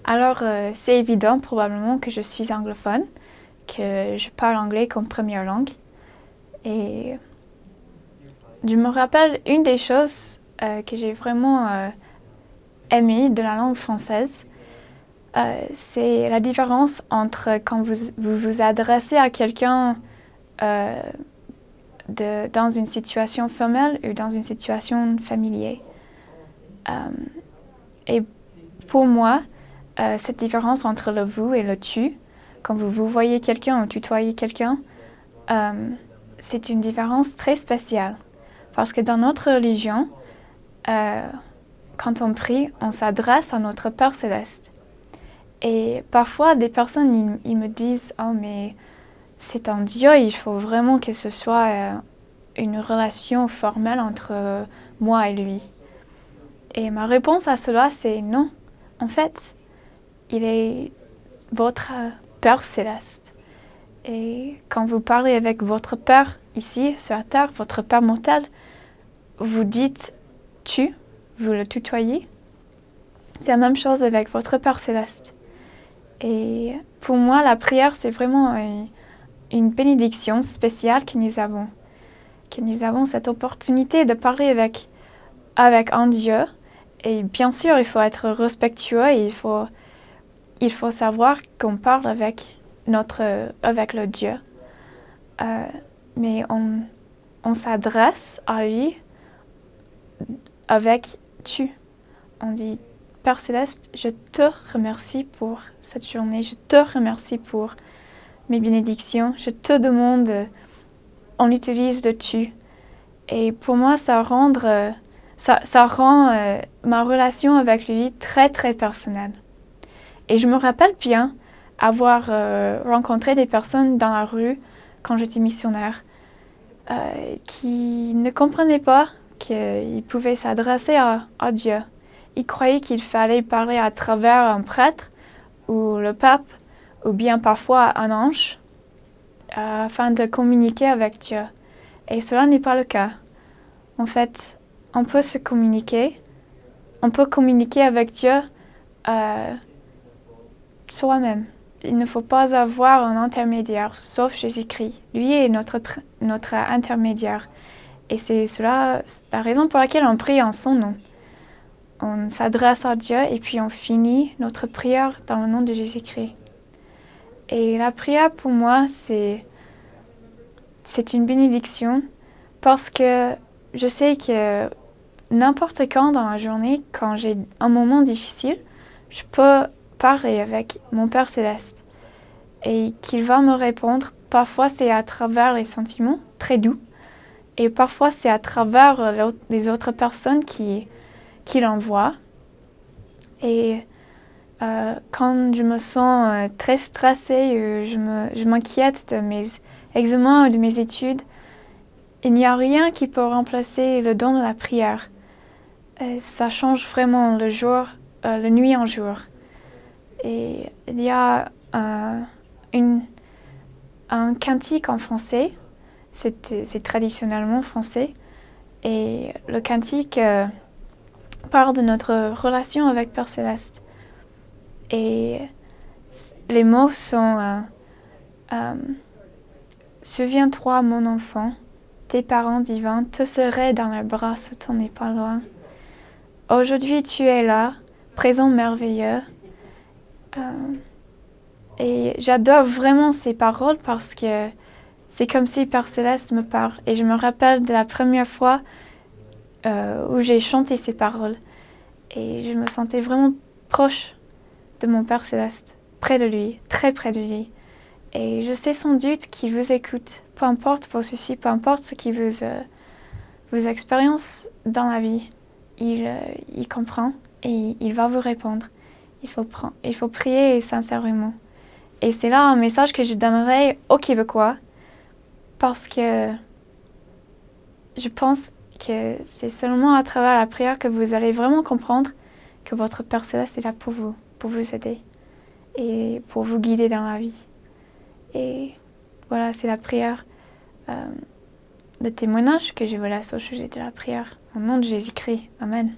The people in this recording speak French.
Alors, c'est évident probablement que je suis anglophone, que je parle anglais comme première langue. Et je me rappelle une des choses que j'ai vraiment aimées de la langue française, c'est la différence entre quand vous adressez à quelqu'un euh, dans une situation formelle ou dans une situation familière. Euh, et pour moi, cette différence entre le vous et le tu, quand vous voyez quelqu'un ou tutoyez quelqu'un, c'est une différence très spéciale. Parce que dans notre religion, quand on prie, on s'adresse à notre Père céleste. Et parfois, des personnes ils me disent « Oh, mais c'est un Dieu, il faut vraiment que ce soit une relation formelle entre moi et lui. » Et ma réponse à cela, c'est non. En fait, il est votre Père céleste. Et quand vous parlez avec votre Père ici, sur la terre, votre Père mortel, vous dites tu, vous le tutoyez. C'est la même chose avec votre Père céleste. Et pour moi, la prière, c'est vraiment une bénédiction spéciale que nous avons. Que nous avons cette opportunité de parler avec un Dieu. Et bien sûr, il faut être respectueux et il faut savoir qu'on parle avec le Dieu. Mais on s'adresse à lui avec tu. On dit Père Céleste, je te remercie pour cette journée, je te remercie pour mes bénédictions, je te demande, on utilise le tu. Et pour moi, ça rend ma relation avec lui très très personnelle. Et je me rappelle bien avoir rencontré des personnes dans la rue quand j'étais missionnaire qui ne comprenaient pas qu'ils pouvaient s'adresser à Dieu. Ils croyaient qu'il fallait parler à travers un prêtre ou le pape ou bien parfois un ange afin de communiquer avec Dieu. Et cela n'est pas le cas. En fait, on peut communiquer avec Dieu soi-même. Il ne faut pas avoir un intermédiaire, sauf Jésus-Christ. Lui est notre intermédiaire. Et c'est cela la raison pour laquelle on prie en son nom. On s'adresse à Dieu et puis on finit notre prière dans le nom de Jésus-Christ. Et la prière pour moi, c'est une bénédiction parce que je sais que n'importe quand dans la journée, quand j'ai un moment difficile, je peux parler avec mon Père céleste et qu'il va me répondre. Parfois, c'est à travers les sentiments très doux et parfois, c'est à travers les autres personnes qu'il envoie. Et quand je me sens très stressée, je m'inquiète de mes examens ou de mes études, il n'y a rien qui peut remplacer le don de la prière. Ça change vraiment le nuit en jour. Et il y a un cantique en français, c'est traditionnellement français, et le cantique parle de notre relation avec Père Céleste. Et les mots sont souviens-toi, mon enfant, tes parents divins te seraient dans leurs bras ce temps n'est pas loin. Aujourd'hui tu es là, présent merveilleux. Et j'adore vraiment ces paroles parce que c'est comme si Père Céleste me parle. Et je me rappelle de la première fois où j'ai chanté ces paroles. Et je me sentais vraiment proche de mon Père Céleste, près de lui, très près de lui. Et je sais sans doute qu'il vous écoute, peu importe vos soucis, peu importe ce qui vous expérience dans la vie. Il comprend et il va vous répondre. Il faut prier sincèrement. Et c'est là un message que je donnerai aux Québécois parce que je pense que c'est seulement à travers la prière que vous allez vraiment comprendre que votre Père Céleste est là pour vous aider et pour vous guider dans la vie. Et voilà, c'est la prière de témoignage que je vous laisse au sujet de la prière. Au nom de Jésus-Christ. Amen.